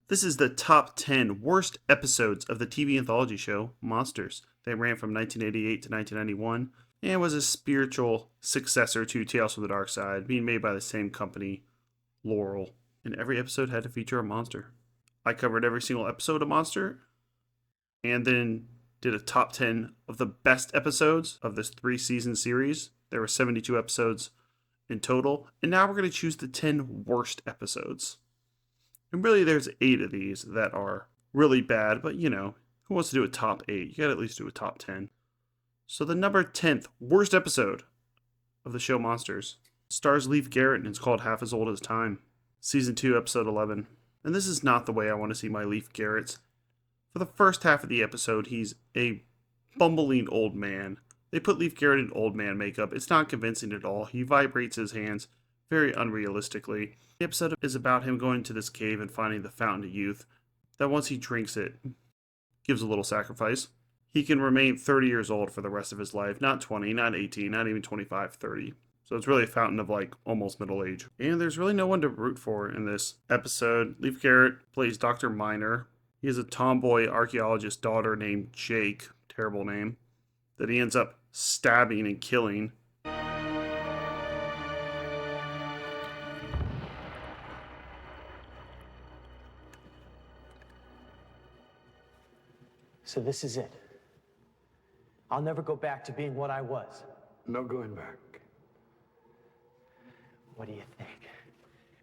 This is the top 10 worst episodes of the TV anthology show Monsters. They ran from 1988 to 1991 and was a spiritual successor to Tales from the Dark Side, being made by the same company, Laurel. And every episode had to feature a monster. I covered every single episode of Monster and then did a top 10 of the best episodes of this 3-season series. There were 72 episodes in total, and now we're going to choose the 10 worst episodes. And really, there's 8 of these that are really bad, but you know, who wants to do a top 8? You gotta at least do a top 10. So the number 10th worst episode of the show Monsters stars Leif Garrett and it's called Half as Old as Time. Season 2, episode 11. And this is not the way I want to see my Leif Garretts. For the first half of the episode, he's a bumbling old man. They put Leif Garrett in old man makeup. It's not convincing at all. He vibrates his hands very unrealistically. The episode is about him going to this cave and finding the fountain of youth, that once he drinks it, gives a little sacrifice. He can remain 30 years old for the rest of his life, not 20, not 18, not even 25, 30. So it's really a fountain of like almost middle age. And there's really no one to root for in this episode. Leif Garrett plays Dr. Miner. He has a tomboy archaeologist daughter named Jake, terrible name, that he ends up stabbing and killing. So this is it. I'll never go back to being what I was. No going back. What do you think?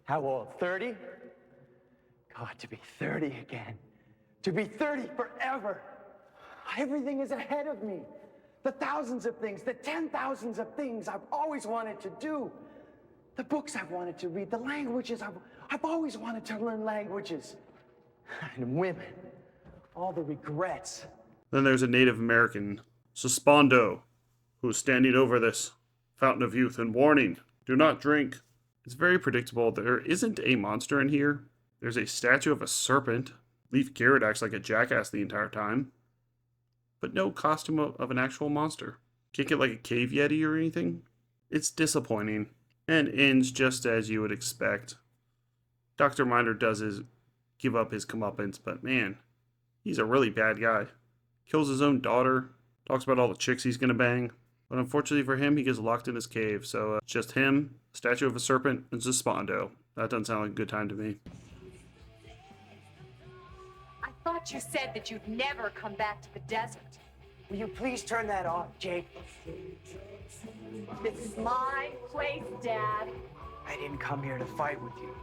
How old? 30? God, to be 30 again. To be 30 forever. Everything is ahead of me. The thousands of things, the 10,000s of things I've always wanted to do. The books I've wanted to read, the languages I've always wanted to learn languages. And women. All the regrets. Then there's a Native American, Suspondo, who's standing over this fountain of youth and warning, do not drink. It's very predictable. There isn't a monster in here. There's a statue of a serpent. Leif Garrett acts like a jackass the entire time. But no costume of an actual monster. Can't get like a cave yeti or anything. It's disappointing. And ends just as you would expect. Dr. Miner does give up his comeuppance, but man, he's a really bad guy. Kills his own daughter. Talks about all the chicks he's gonna bang. But unfortunately for him, he gets locked in his cave. So it's just him, statue of a serpent, and Suspondo. That doesn't sound like a good time to me. I thought you said that you'd never come back to the desert. Will you please turn that off, Jake? This is my place, Dad. I didn't come here to fight with you.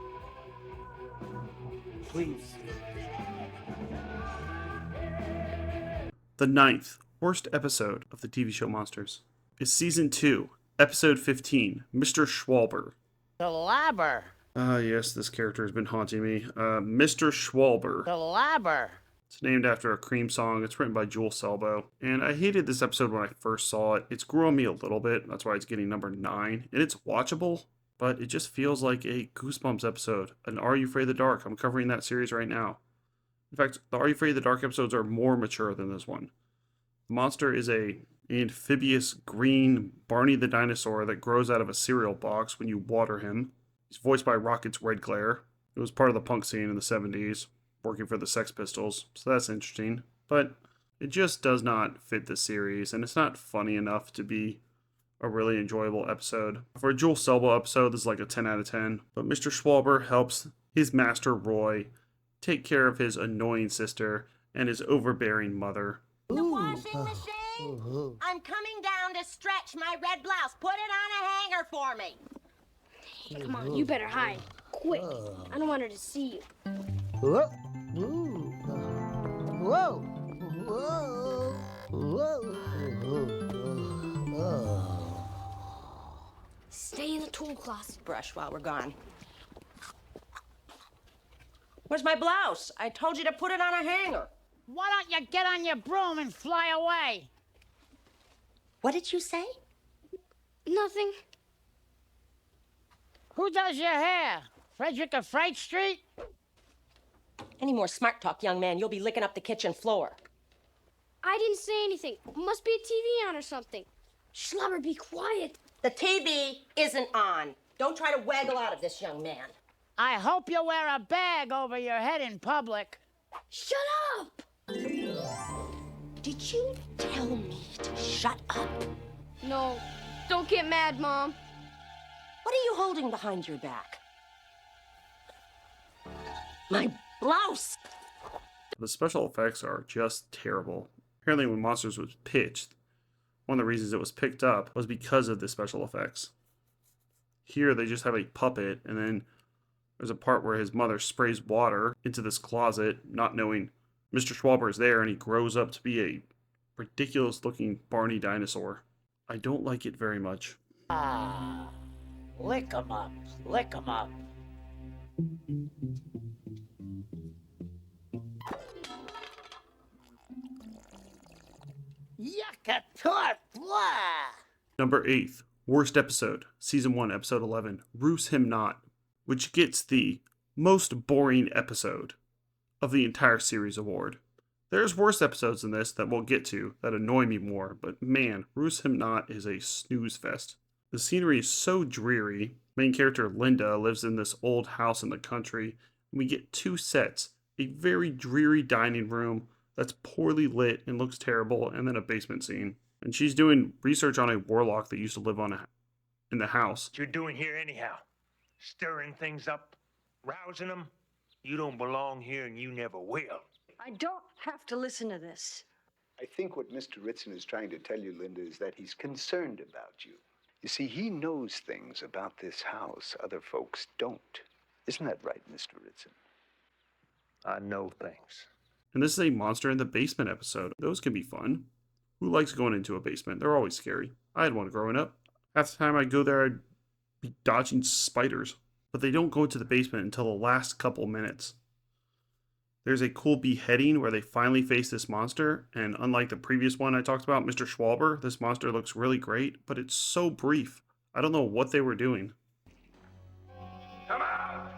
Please. The 9th worst episode of the TV show Monsters is Season 2, Episode 15, Mr. Schwalber. Schwalber. Yes, this character has been haunting me. Mr. Schwalber. Schwalber. It's named after a Cream song. It's written by Jewel Selbo. And I hated this episode when I first saw it. It's grew on me a little bit. That's why it's getting number 9. And it's watchable, but it just feels like a Goosebumps episode. An Are You Afraid of the Dark? I'm covering that series right now. In fact, the Are You Afraid of the Dark episodes are more mature than this one. The monster is an amphibious green Barney the dinosaur that grows out of a cereal box when you water him. He's voiced by Rocket's Red Glare. It was part of the punk scene in the 70s, working for the Sex Pistols, so that's interesting. But it just does not fit the series, and it's not funny enough to be a really enjoyable episode. For a Jewel Selbo episode, this is like a 10 out of 10. But Mr. Schwalber helps his master Roy take care of his annoying sister and his overbearing mother. The washing machine? I'm coming down to stretch my red blouse. Put it on a hanger for me. Hey, come on, you better hide. Quick. I don't want her to see you. Whoa. Whoa. Whoa. Whoa. Stay in the tool closet. Brush while we're gone. Where's my blouse? I told you to put it on a hanger. Why don't you get on your broom and fly away? What did you say? Nothing. Who does your hair? Frederick of Fright Street? Any more smart talk, young man, you'll be licking up the kitchen floor. I didn't say anything. Must be a TV on or something. Schwalber, be quiet. The TV isn't on. Don't try to waggle out of this, young man. I hope you wear a bag over your head in public. Shut up! Did you tell me to shut up? No, don't get mad, Mom. What are you holding behind your back? My blouse! The special effects are just terrible. Apparently when Monsters was pitched, one of the reasons it was picked up was because of the special effects. Here they just have a puppet, and then there's a part where his mother sprays water into this closet, not knowing Mr. Schwalber is there, and he grows up to be a ridiculous looking Barney dinosaur. I don't like it very much. Ah, lick 'em up, lick 'em up. Yucca-tort, blah! Number 8, worst episode, Season 1, Episode 11, Rouse Him Not, which gets the most boring episode of the entire series award. There's worse episodes than this that we'll get to that annoy me more, but man, Rouse Him Not is a snooze fest. The scenery is so dreary. Main character Linda lives in this old house in the country, and we get 2 sets, a very dreary dining room that's poorly lit and looks terrible, and then a basement scene. And she's doing research on a warlock that used to live in the house. What you doing here anyhow? Stirring things up? Rousing them? You don't belong here and you never will. I don't have to listen to this. I think what Mr. Ritson is trying to tell you, Linda, is that he's concerned about you. You see, he knows things about this house other folks don't. Isn't that right, Mr. Ritson? I know things. And this is a monster in the basement episode. Those can be fun. Who likes going into a basement? They're always scary. I had one growing up. Half the time I'd go there, I'd be dodging spiders. But they don't go into the basement until the last couple minutes. There's a cool beheading where they finally face this monster, and unlike the previous one I talked about, Mr. Schwalber, this monster looks really great, but it's so brief. I don't know what they were doing. Come out!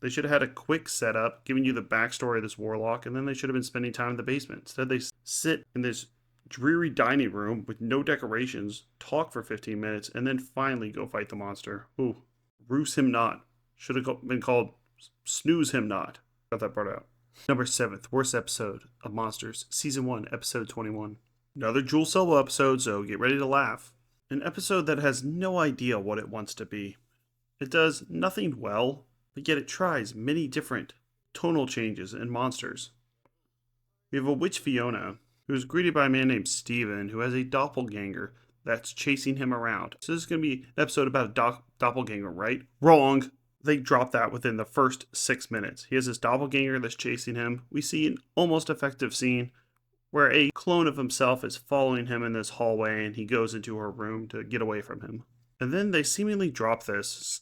They should have had a quick setup, giving you the backstory of this warlock, and then they should have been spending time in the basement. Instead, they sit in this dreary dining room with no decorations, talk for 15 minutes, and then finally go fight the monster. Ooh, Rouse Him Not. Should have been called Snooze Him Not. Got that part out. Number 7th, worst episode of Monsters, Season 1, Episode 21. Another Jewel Solo episode, so get ready to laugh. An episode that has no idea what it wants to be. It does nothing well, but yet it tries many different tonal changes and monsters. We have a witch Fiona, who is greeted by a man named Steven, who has a doppelganger that's chasing him around. So this is going to be an episode about a doppelganger, right? Wrong! They drop that within the first 6 minutes. He has this doppelganger that's chasing him. We see an almost effective scene where a clone of himself is following him in this hallway, and he goes into her room to get away from him. And then they seemingly drop this,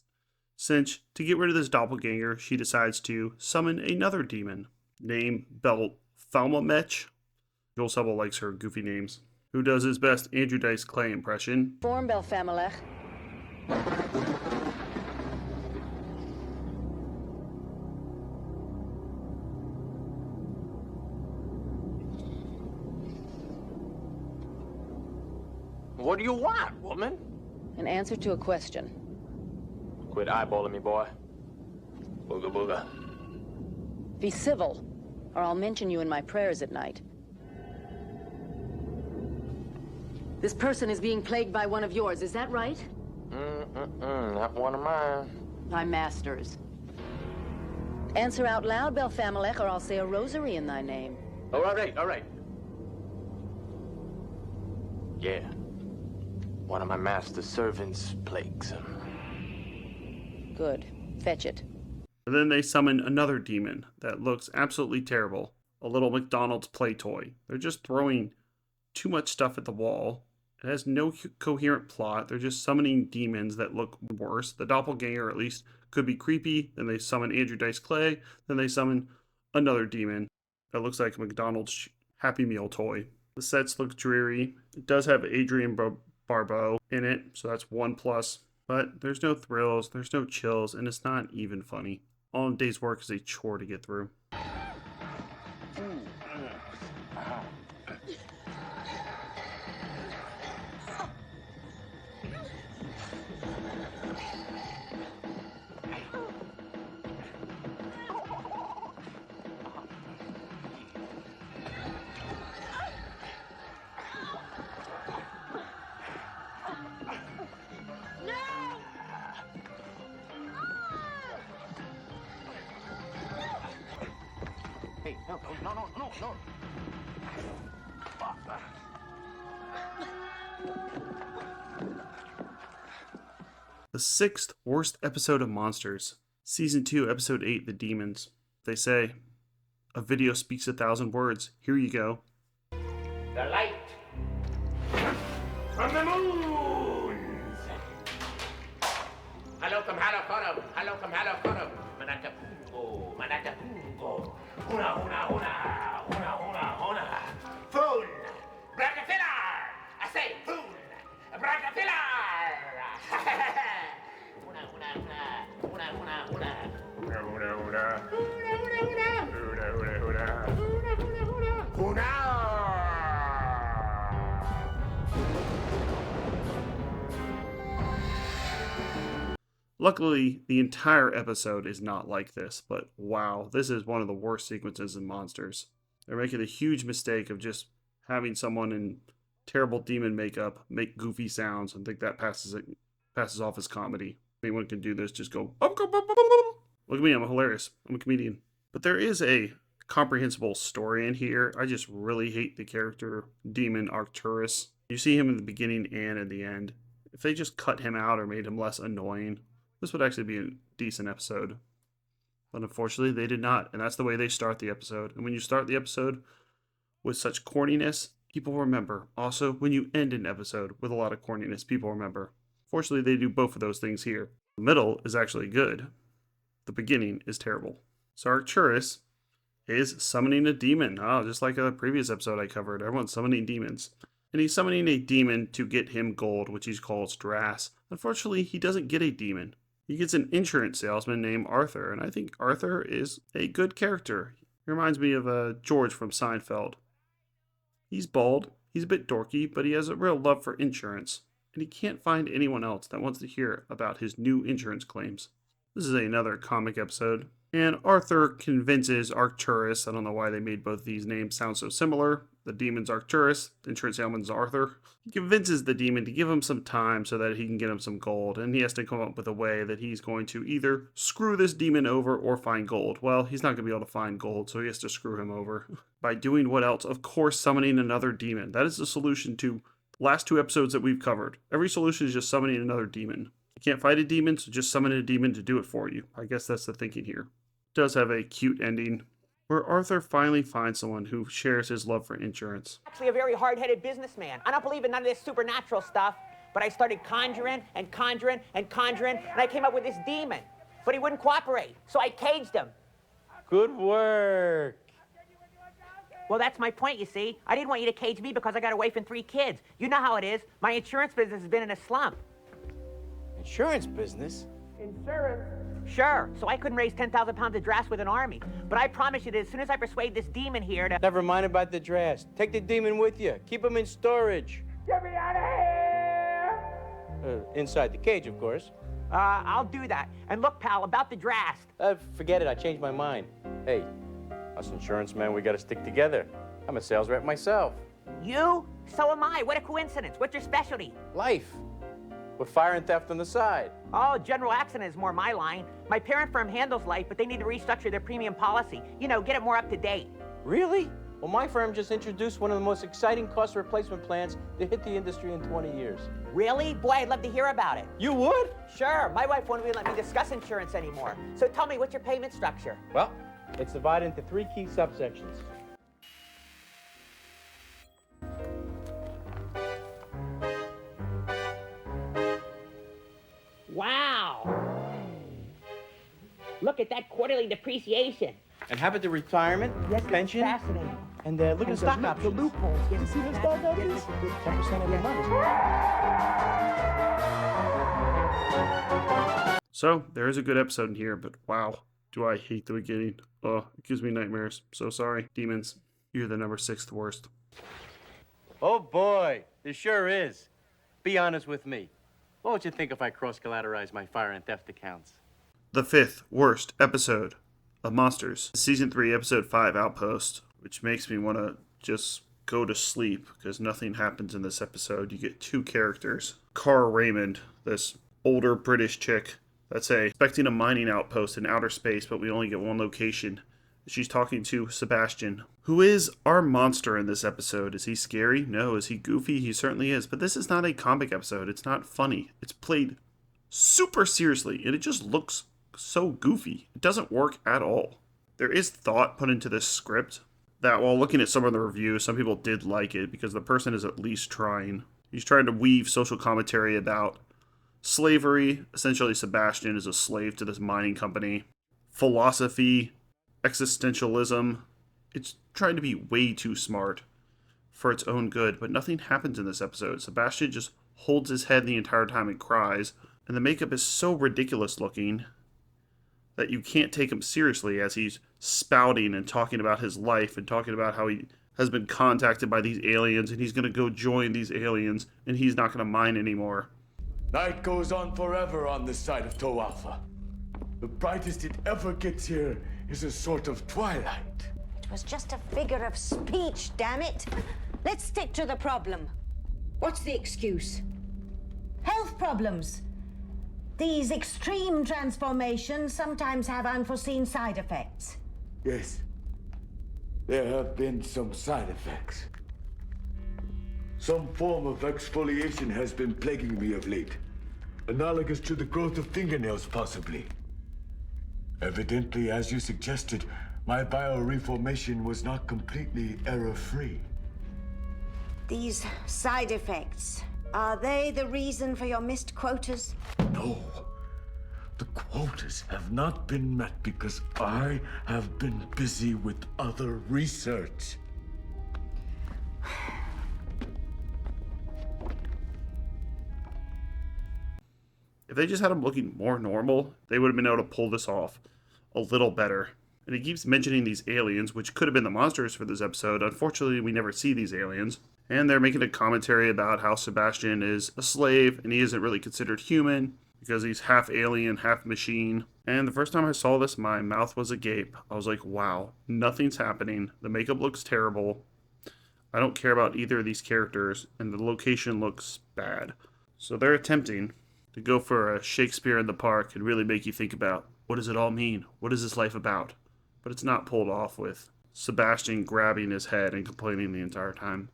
since to get rid of this doppelganger, she decides to summon another demon named Belfalmamech. Joel Subble likes her goofy names. Who does his best Andrew Dice Clay impression? Form Belfamelech. What do you want, woman? An answer to a question. Quit eyeballing me, boy. Booga booga. Be civil, or I'll mention you in my prayers at night. This person is being plagued by one of yours, is that right? Not one of mine. My masters. Answer out loud, Belfamelech, or I'll say a rosary in thy name. Oh, all right. Yeah. One of my master servants plagues him. Good. Fetch it. And then they summon another demon that looks absolutely terrible. A little McDonald's play toy. They're just throwing too much stuff at the wall. It has no coherent plot. They're just summoning demons that look worse. The doppelganger, at least, could be creepy. Then they summon Andrew Dice Clay. Then they summon another demon that looks like a McDonald's Happy Meal toy. The sets look dreary. It does have Adrian Barbeau in it, so that's 1 plus. But there's no thrills, there's no chills, and it's not even funny. All a day's work is a chore to get through. Hey, no. The 6th worst episode of Monsters. Season 2, Episode 8, The Demons. They say, a video speaks 1,000 words. Here you go. The light from the moons. Halokum halokorum, halokum halokorum. Manatapungo, manatapungo. Huna, huna, huna, huna, huna, huna. Foon, bracafillar. I say foon, bracafillar. Huna, huna, huna, huna, huna, huna. Huna, huna, huna. Huna, huna, huna. Huna, huna, huna. Huna, huna, huna. Huna. Luckily, the entire episode is not like this, but wow, this is one of the worst sequences in Monsters. They're making a huge mistake of just having someone in terrible demon makeup make goofy sounds and think that passes off as comedy. Anyone can do this, just go, look at me, I'm hilarious, I'm a comedian. But there is a comprehensible story in here. I just really hate the character Demon Arcturus. You see him in the beginning and in the end. If they just cut him out or made him less annoying, this would actually be a decent episode. But unfortunately, they did not, and that's the way they start the episode. And when you start the episode with such corniness, people remember. Also, when you end an episode with a lot of corniness, people remember. Fortunately, they do both of those things here. The middle is actually good. The beginning is terrible. So Arcturus is summoning a demon. Oh, just like a previous episode I covered. Everyone's summoning demons. And he's summoning a demon to get him gold, which he calls Drass. Unfortunately, he doesn't get a demon. He gets an insurance salesman named Arthur, and I think Arthur is a good character. He reminds me of George from Seinfeld. He's bald, he's a bit dorky, but he has a real love for insurance, and he can't find anyone else that wants to hear about his new insurance claims. This is another comic episode, and Arthur convinces Arcturus, I don't know why they made both these names sound so similar. The demon's Arcturus, the insurance salesman's Arthur. He convinces the demon to give him some time so that he can get him some gold, and he has to come up with a way that he's going to either screw this demon over or find gold. Well, he's not going to be able to find gold, so he has to screw him over. By doing what else? Of course, summoning another demon. That is the solution to the last 2 episodes that we've covered. Every solution is just summoning another demon. You can't fight a demon, so just summon a demon to do it for you. I guess that's the thinking here. It does have a cute ending, where Arthur finally finds someone who shares his love for insurance. Actually a very hard-headed businessman. I don't believe in none of this supernatural stuff, but I started conjuring and conjuring and conjuring, and I came up with this demon. But he wouldn't cooperate, so I caged him. Good work. Well, that's my point, you see. I didn't want you to cage me because I got a wife and 3 kids. You know how it is. My insurance business has been in a slump. Insurance business? Insurance? Sure, so I couldn't raise 10,000 pounds of drass with an army. But I promise you that as soon as I persuade this demon here to... Never mind about the drass. Take the demon with you. Keep him in storage. Get me out of here! Inside the cage, of course. I'll do that. And look, pal, about the drass. Forget it. I changed my mind. Hey, us insurance men, we gotta stick together. I'm a sales rep myself. You? So am I. What a coincidence. What's your specialty? Life. With fire and theft on the side. Oh, general accident is more my line. My parent firm handles life, but they need to restructure their premium policy. You know, get it more up to date. Really? Well, my firm just introduced one of the most exciting cost replacement plans to hit the industry in 20 years. Really? Boy, I'd love to hear about it. You would? Sure. My wife won't even let me discuss insurance anymore. So tell me, what's your payment structure? Well, it's divided into 3 key subsections. Wow. Look at that quarterly depreciation. And how about the retirement, Yes, pension, it's fascinating. and look at the stock options. The loopholes. Yes, You see the stock options? 10% of your money. So, there is a good episode in here, but wow, do I hate the beginning. Oh, it gives me nightmares. So sorry, demons. You're the number 6th worst. Oh boy, it sure is. Be honest with me. What would you think if I cross-collateralized my fire and theft accounts? The 5th worst episode of Monsters, Season 3, Episode 5, Outpost, which makes me want to just go to sleep because nothing happens in this episode. You get 2 characters. Cara Raymond, this older British chick that's expecting a mining outpost in outer space, but we only get one location. She's talking to Sebastian, who is our monster in this episode. Is he scary? No. Is he goofy? He certainly is. But this is not a comic episode. It's not funny. It's played super seriously, and it just looks so goofy. It doesn't work at all. There is thought put into this script that while looking at some of the reviews, some people did like it because the person is at least trying. He's trying to weave social commentary about slavery. Essentially, Sebastian is a slave to this mining company. Philosophy, existentialism. It's trying to be way too smart for its own good, but nothing happens in this episode. Sebastian just holds his head the entire time and cries, and the makeup is so ridiculous looking that you can't take him seriously as he's spouting and talking about his life and talking about how he has been contacted by these aliens and he's going to go join these aliens and he's not going to mine anymore. Night goes on forever on this side of Tau Alpha. The brightest it ever gets here is a sort of twilight. It was just a figure of speech, damn it. Let's stick to the problem. What's the excuse? Health problems. These extreme transformations sometimes have unforeseen side effects. Yes, there have been some side effects. Some form of exfoliation has been plaguing me of late. Analogous to the growth of fingernails, possibly. Evidently, as you suggested, my bioreformation was not completely error-free. These side effects, are they the reason for your missed quotas? No. The quotas have not been met because I have been busy with other research. If they just had him looking more normal, they would have been able to pull this off a little better. And he keeps mentioning these aliens, which could have been the monsters for this episode. Unfortunately, we never see these aliens. And they're making a commentary about how Sebastian is a slave and he isn't really considered human because he's half alien, half machine. And the first time I saw this, my mouth was agape. I was like, wow, nothing's happening. The makeup looks terrible. I don't care about either of these characters, and the location looks bad. So they're attempting to go for a Shakespeare in the Park and really make you think about, what does it all mean? What is this life about? But it's not pulled off with Sebastian grabbing his head and complaining the entire time.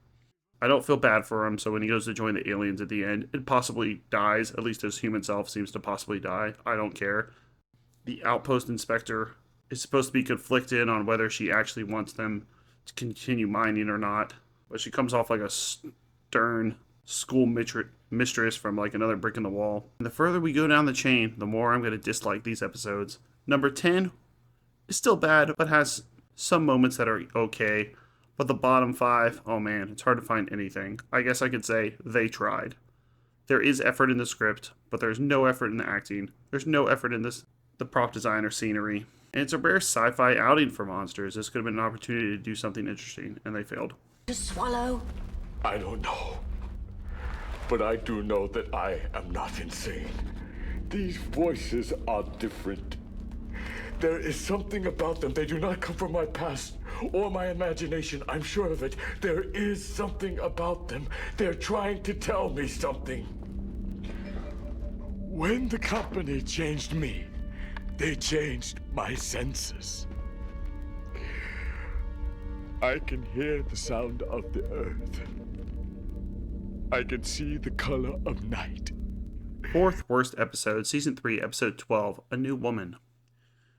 I don't feel bad for him, so when he goes to join the aliens at the end, it possibly dies, at least his human self seems to possibly die. I don't care. The Outpost inspector is supposed to be conflicted on whether she actually wants them to continue mining or not, but she comes off like a stern school mistress from like another brick in the wall. And the further we go down the chain, the more I'm going to dislike these episodes. Number 10 is still bad, but has some moments that are okay. But the bottom 5, oh man, it's hard to find anything. I guess I could say they tried. There is effort in the script, but there's no effort in the acting. There's no effort in the prop design or scenery. And it's a rare sci-fi outing for Monsters. This could have been an opportunity to do something interesting, and they failed. To swallow? I don't know. But I do know that I am not insane. These voices are different. There is something about them. They do not come from my past or my imagination. I'm sure of it. There is something about them. They're trying to tell me something. When the company changed me, they changed my senses. I can hear the sound of the earth. I can see the color of night. Fourth worst episode, Season 3, Episode 12, A New Woman,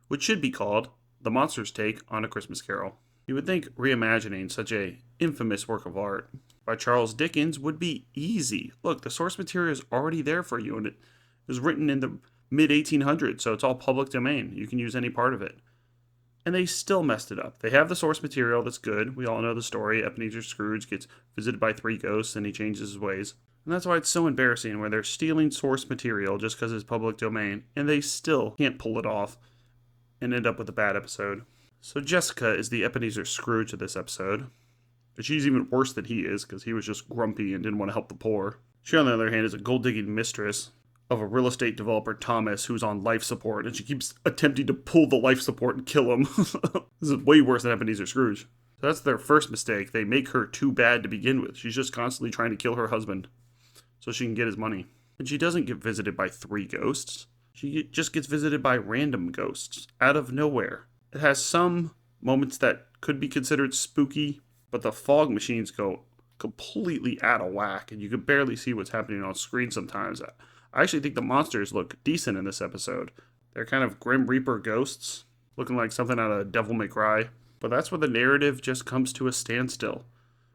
which should be called The Monsters' Take on A Christmas Carol. You would think reimagining such a infamous work of art by Charles Dickens would be easy. Look, the source material is already there for you, and it was written in the mid-1800s, so it's all public domain. You can use any part of it. And they still messed it up. They have the source material that's good. We all know the story. Ebenezer Scrooge gets visited by 3 ghosts and he changes his ways. And that's why it's so embarrassing where they're stealing source material just because it's public domain and they still can't pull it off and end up with a bad episode. So Jessica is the Ebenezer Scrooge of this episode. And she's even worse than he is because he was just grumpy and didn't want to help the poor. She, on the other hand, is a gold-digging mistress of a real estate developer, Thomas, who's on life support, and she keeps attempting to pull the life support and kill him. This is way worse than Ebenezer Scrooge. So that's their first mistake. They make her too bad to begin with. She's just constantly trying to kill her husband so she can get his money. And she doesn't get visited by 3 ghosts. She just gets visited by random ghosts out of nowhere. It has some moments that could be considered spooky, but the fog machines go completely out of whack, and you can barely see what's happening on screen sometimes. I actually think the monsters look decent in this episode. They're kind of Grim Reaper ghosts, looking like something out of Devil May Cry. But that's where the narrative just comes to a standstill.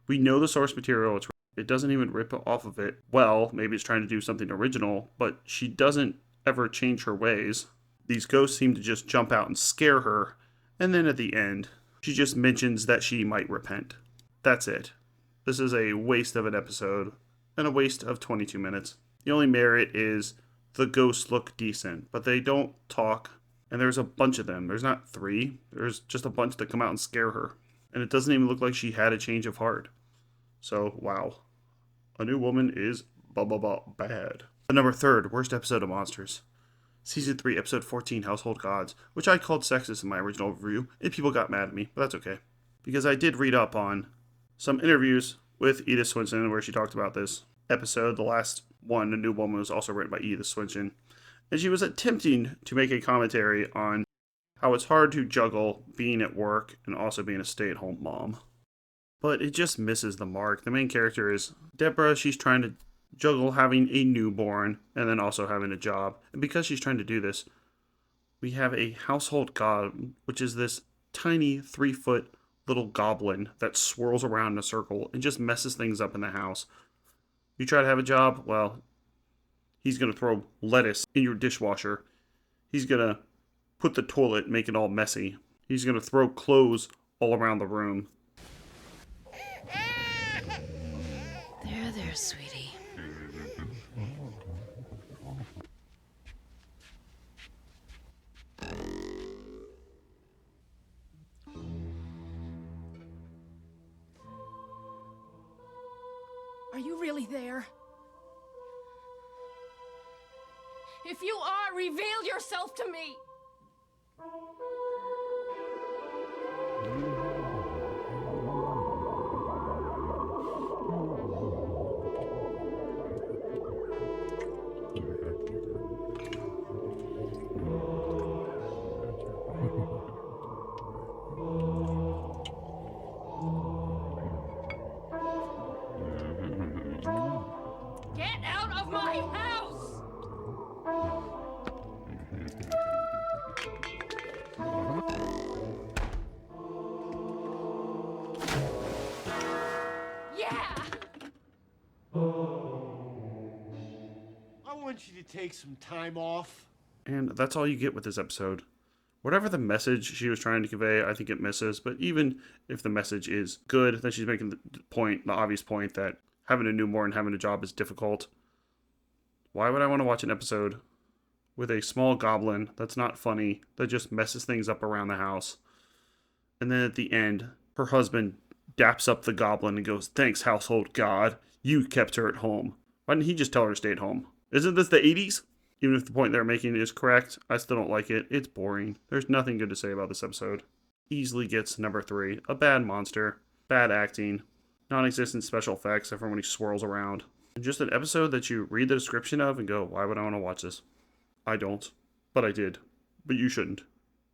We know the source material. It doesn't even rip off of it. Well, maybe it's trying to do something original, but she doesn't ever change her ways. These ghosts seem to just jump out and scare her, and then at the end, she just mentions that she might repent. That's it. This is a waste of an episode, and a waste of 22 minutes. The only merit is the ghosts look decent, but they don't talk, and there's a bunch of them. There's not 3. There's just a bunch that come out and scare her. And it doesn't even look like she had a change of heart. So, wow. A New Woman is bad. The number 3rd worst episode of Monsters. Season 3, Episode 14, Household Gods, which I called sexist in my original review, and people got mad at me, but that's okay. Because I did read up on some interviews with Edith Swenson where she talked about this episode. The last one, A New Woman, was also written by Edith Swenson. And she was attempting to make a commentary on how it's hard to juggle being at work and also being a stay-at-home mom. But it just misses the mark. The main character is Deborah. She's trying to juggle having a newborn and then also having a job. And because she's trying to do this, we have a household god, which is this tiny 3-foot little goblin that swirls around in a circle and just messes things up in the house. You try to have a job, well, he's going to throw lettuce in your dishwasher. He's going to put the toilet, make it all messy. He's going to throw clothes all around the room. There, sweetie. Are you really there? If you are, reveal yourself to me! Get out of my house! Yeah! I want you to take some time off. And that's all you get with this episode. Whatever the message she was trying to convey, I think it misses. But even if the message is good, then she's making the obvious point that having a newborn and having a job is difficult. Why would I want to watch an episode with a small goblin that's not funny, that just messes things up around the house? And then at the end, her husband daps up the goblin and goes, "Thanks, household god. You kept her at home." Why didn't he just tell her to stay at home? Isn't this the 80s? Even if the point they're making is correct, I still don't like it. It's boring. There's nothing good to say about this episode. easily gets number 3. A bad monster, bad acting, non-existent special effects except for when he swirls around. And just an episode that you read the description of and go, why would I want to watch this? I don't. But I did. But you shouldn't.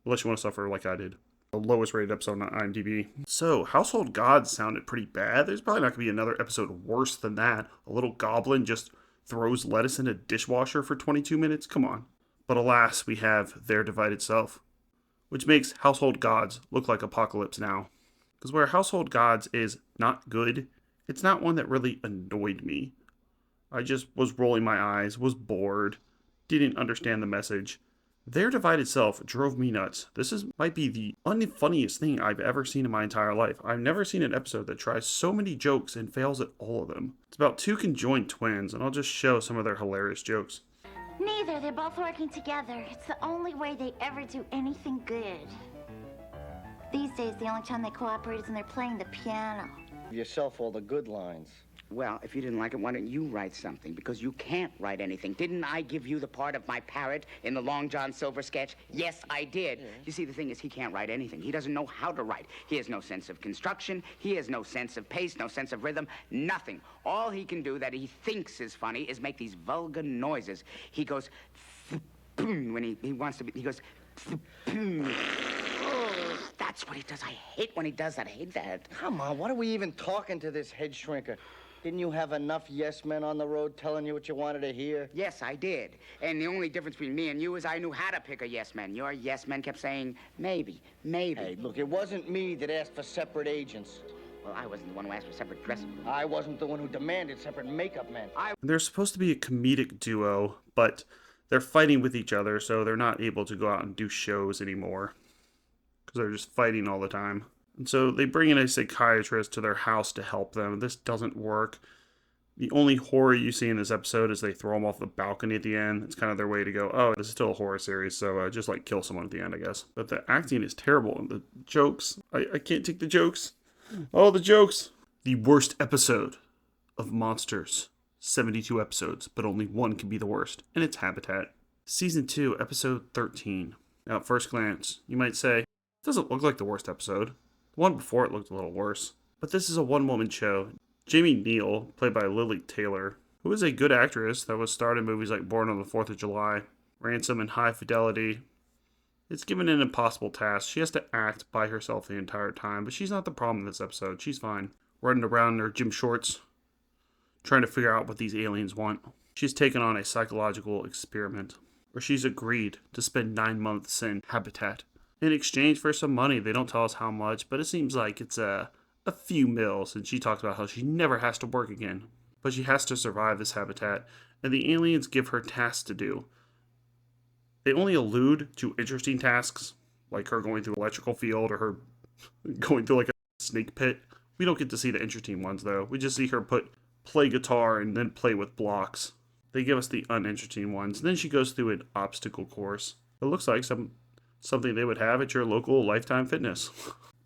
Unless you want to suffer like I did. The lowest rated episode on IMDb. So, Household Gods sounded pretty bad. There's probably not going to be another episode worse than that. A little goblin just throws lettuce in a dishwasher for 22 minutes? Come on. But alas, we have Their Divided Self, which makes Household Gods look like Apocalypse Now. Because where Household Gods is not good, it's not one that really annoyed me. I just was rolling my eyes, was bored, didn't understand the message. Their Divided Self drove me nuts. Might be the unfunniest thing I've ever seen in my entire life. I've never seen an episode that tries so many jokes and fails at all of them. It's about 2 conjoined twins, and I'll just show some of their hilarious jokes. Neither. They're both working together. It's the only way they ever do anything good. These days, the only time they cooperate is when they're playing the piano. Give yourself all the good lines. Well, if you didn't like it, why don't you write something? Because you can't write anything. Didn't I give you the part of my parrot in the Long John Silver sketch? Yes, I did. Yeah. You see, the thing is, he can't write anything. He doesn't know how to write. He has no sense of construction. He has no sense of pace, no sense of rhythm, nothing. All he can do that he thinks is funny is make these vulgar noises. He goes, when he wants to be, he goes, that's what he does. I hate when he does that. I hate that. Come on, what are we even talking to this head shrinker? Didn't you have enough yes men on the road telling you what you wanted to hear? Yes, I did. And the only difference between me and you is I knew how to pick a yes man. Your yes men kept saying, maybe, maybe. Hey, look, it wasn't me that asked for separate agents. Well, I wasn't the one who asked for separate dressing rooms. I wasn't the one who demanded separate makeup men. They're supposed to be a comedic duo, but they're fighting with each other, so they're not able to go out and do shows anymore. Because they're just fighting all the time. And so they bring in a psychiatrist to their house to help them. This doesn't work. The only horror you see in this episode is they throw them off the balcony at the end. It's kind of their way to go, oh, this is still a horror series, so just like kill someone at the end, I guess. But the acting is terrible. And the jokes, I can't take the jokes. Oh, the jokes. The worst episode of Monsters. 72 episodes, but only one can be the worst, and it's Habitat. Season 2, episode 13. Now, at first glance, you might say, it doesn't look like the worst episode. The one before it looked a little worse. But this is a one-woman show. Jamie Neal, played by Lily Taylor, who is a good actress that was starred in movies like Born on the 4th of July, Ransom, and High Fidelity. It's given an impossible task. She has to act by herself the entire time, but she's not the problem in this episode. She's fine. Running around in her gym shorts, trying to figure out what these aliens want. She's taken on a psychological experiment, where she's agreed to spend 9 months in Habitat. In exchange for some money, they don't tell us how much, but it seems like it's a few mils, and she talks about how she never has to work again. But she has to survive this habitat, and the aliens give her tasks to do. They only allude to interesting tasks, like her going through an electrical field or her going through like a snake pit. We don't get to see the interesting ones, though. We just see her play guitar and then play with blocks. They give us the uninteresting ones. Then she goes through an obstacle course. It looks like something they would have at your local Lifetime Fitness.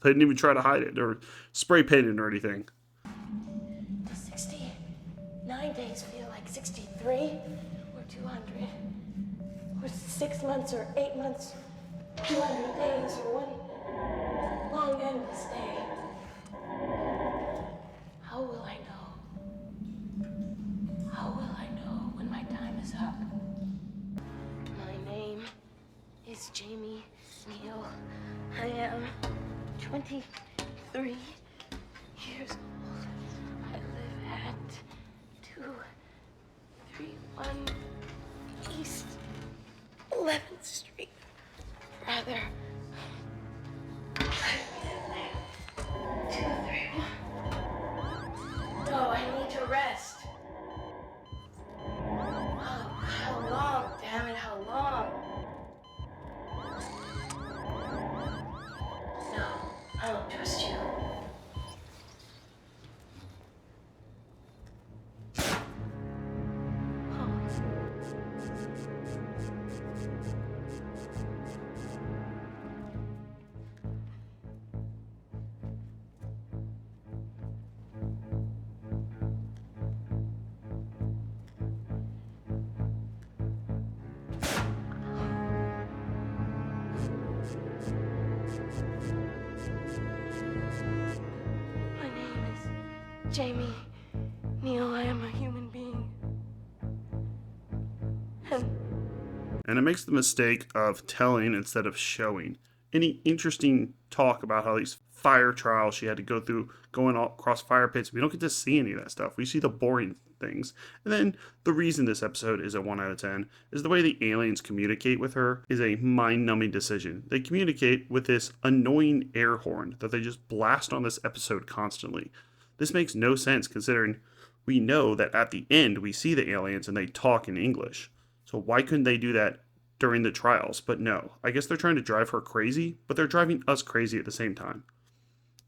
They didn't even try to hide it or spray paint it or anything. Does 69 days feel like 63 or 200? Or 6 months or 8 months? 200 days or one long endless day? How will I know? How will I know when my time is up? My name is Jamie Neal. I am 23 years old. I live at 231 East 11th Street. Rather, 231. No, I need to rest. Oh, how long? Damn it, how long? No, I don't trust you. Jamie, Neil, I am a human being. And it makes the mistake of telling instead of showing. Any interesting talk about how these fire trials she had to go through, going all across fire pits, we don't get to see any of that stuff. We see the boring things. And then the reason this episode is a 1 out of 10 is the way the aliens communicate with her is a mind-numbing decision. They communicate with this annoying air horn that they just blast on this episode constantly. This makes no sense considering we know that at the end we see the aliens and they talk in English. So why couldn't they do that during the trials? But no, I guess they're trying to drive her crazy, but they're driving us crazy at the same time.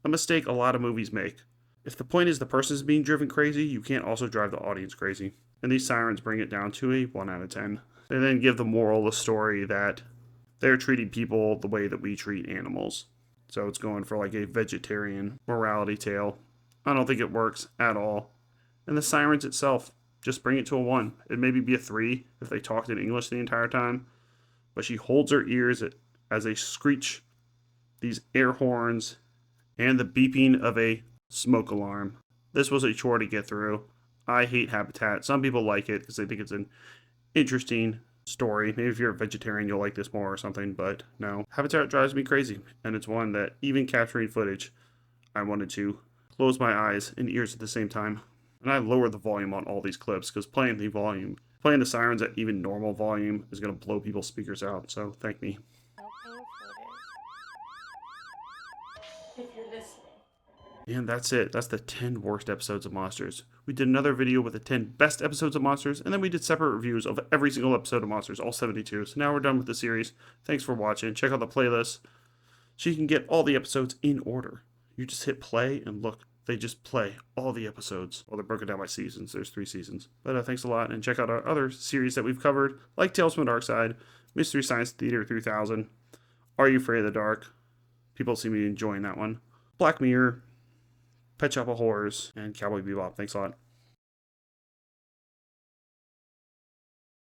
A mistake a lot of movies make. If the point is the person is being driven crazy, you can't also drive the audience crazy. And these sirens bring it down to a 1 out of 10. They then give the moral of the story that they're treating people the way that we treat animals. So it's going for like a vegetarian morality tale. I don't think it works at all. And the sirens itself, just bring it to a 1. It maybe be a 3 if they talked in English the entire time. But she holds her ears as they screech these air horns and the beeping of a smoke alarm. This was a chore to get through. I hate Habitat. Some people like it because they think it's an interesting story. Maybe if you're a vegetarian, you'll like this more or something, but no. Habitat drives me crazy, and it's one that, even capturing footage, I wanted to close my eyes and ears at the same time. And I lowered the volume on all these clips because playing the sirens at even normal volume is going to blow people's speakers out, so thank me. If you're listening. And that's it. That's the 10 worst episodes of Monsters. We did another video with the 10 best episodes of Monsters, and then we did separate reviews of every single episode of Monsters, all 72. So now we're done with the series. Thanks for watching. Check out the playlist so you can get all the episodes in order. You just hit play and look. They just play all the episodes. Well, they're broken down by seasons. There's 3 seasons. But thanks a lot, and check out our other series that we've covered, like Tales from the Dark Side, Mystery Science Theater 3000, Are You Afraid of the Dark? People seem to be enjoying that one. Black Mirror, Pet Shop of Horrors, and Cowboy Bebop. Thanks a lot.